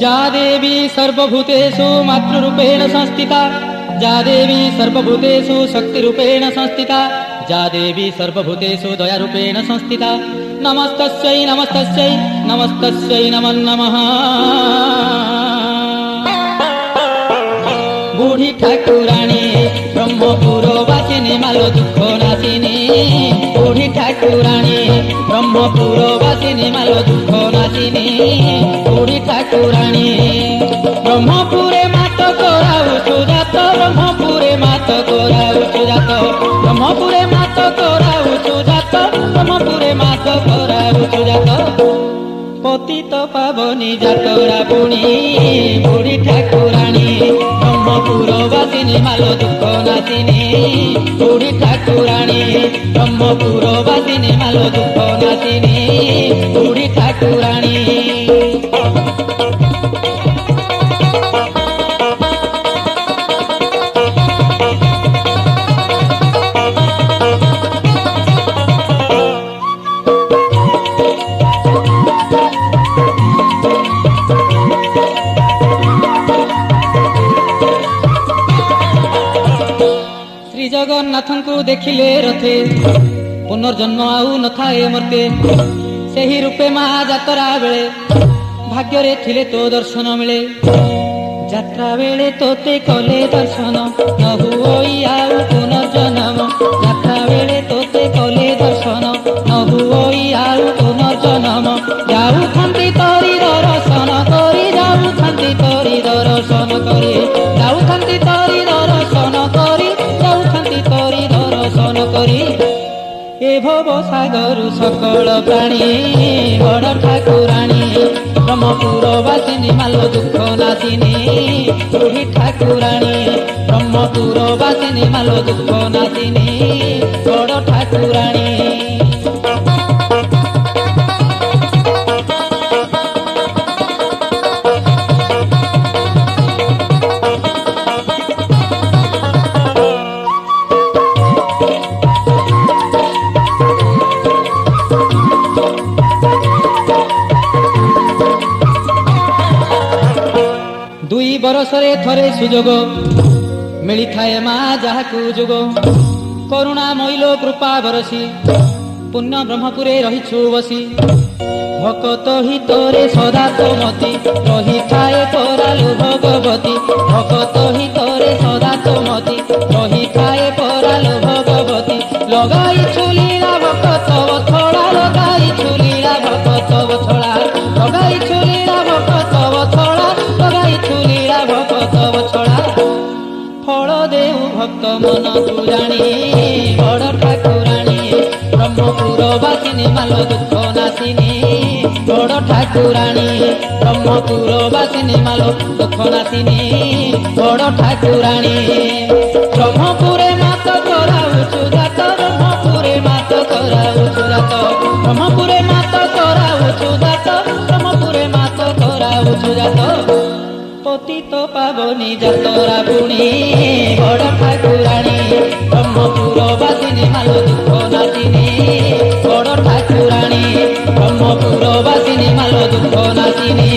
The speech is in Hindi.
जा देवी सर्वभूतेषु मातृरूपेण संस्थिता, जा देवी सर्वभूतेषु शक्तिरूपेण संस्थिता, जा देवी सर्वभूतेषु दयारूपेण संस्थिता। नमस्तस्यै नमस्तस्यै नमस्तस्यै नमो नमः। बुढ़ी ठाकुराणी ब्रह्मपुरवासिनी मालो दुख नाशिनी, बुढ़ी ठाकुराणी ब्रह्मपुरवासिनी मालो दुख नाशिनी, बुढ़ी ठाकुराणी ब्रह्मपुरे मात कराउछु जात, ब्रह्मपुरे मात कराउछु जात, ब्रह्मपुरे मात कराउछु जात, ब्रह्मपुरे मात कराउछु जात। पतित पावनी जातरा पुणी बुढ़ी ठाकुराणी ब्रह्मपुरवासिनी मालो दुख नाशिनी, बुढ़ी ठाकुराणी ब्रह्मपुरवासिनी मालो दुख नाशिनी, बुढ़ी ठाकुराणी। जगन्नाथन को देखिले रथे पुनर्जन्म आउ न थाए मर्ते, सेही रूपे माँ जातरा बेले भाग्य रे थिले तो दर्शन मिले, जात्रा बेले तोते कले दर्शन न हुई आउ पुनर्जन्म, जात्रा बेले तोते कले दर्शन न हुई आउ पुनर्जन्म। जाऊ थांती तोरी दर्शन करी, जाऊ थांती तोरी दर्शन करी, जाऊ थांती तोरी दर्शन करी, तोरी दर्शन करी। ए भव सागर सकल प्राणी बड़ ठाकुराणी ब्रह्मपुरवासिनी मालो दुख नाशिनी, बुढ़ी ठाकुराणी ब्रह्मपुरवासिनी मालो दुख नाशिनी, बड़ ठाकुराणी। दुई बरसरे थरे सुजोग मिली थाए माँ जाहाकू जोग, करुणा मैलो कृपा बरसी पुण्य ब्रह्मपुरे रहिछु बसी। भकत हितरे सदा तो मती रही थाए परालु भगवती, भकत हितरे सदा तो मती रही थाए परालु भगवती। लगाई छुलीला भकत बथड़ा, लगाई छुलीला भकत बथड़ा, लगाई छुलीला भकत बथड़ा, लगाई छुलीला भकत बथड़ा। फल देउ भक्त मन तू जानी बड़ ठाकुराणी ब्रह्मपुरवासिनी मालो दुख नाशिनी, बड़ ठाकुराणी ब्रह्मपुरवासिनी मालो दुख नाशिनी, बड़ ठाकुराणी। ब्रह्मपुरे मात कराउछु जात, ब्रह्मपुरे मात कराउछु जात, ब्रह्मपुरे मात कराउछु जात, ब्रह्मपुरे मात कराउछु जात। पतित पावनी जातरा पुणी बड़ ठाकुराणी ब्रह्मपुरवासिनी मालो दुख नाशिनी, बड़ ठाकुराणी ब्रह्मपुरवासिनी मालो दुख नाशिनी।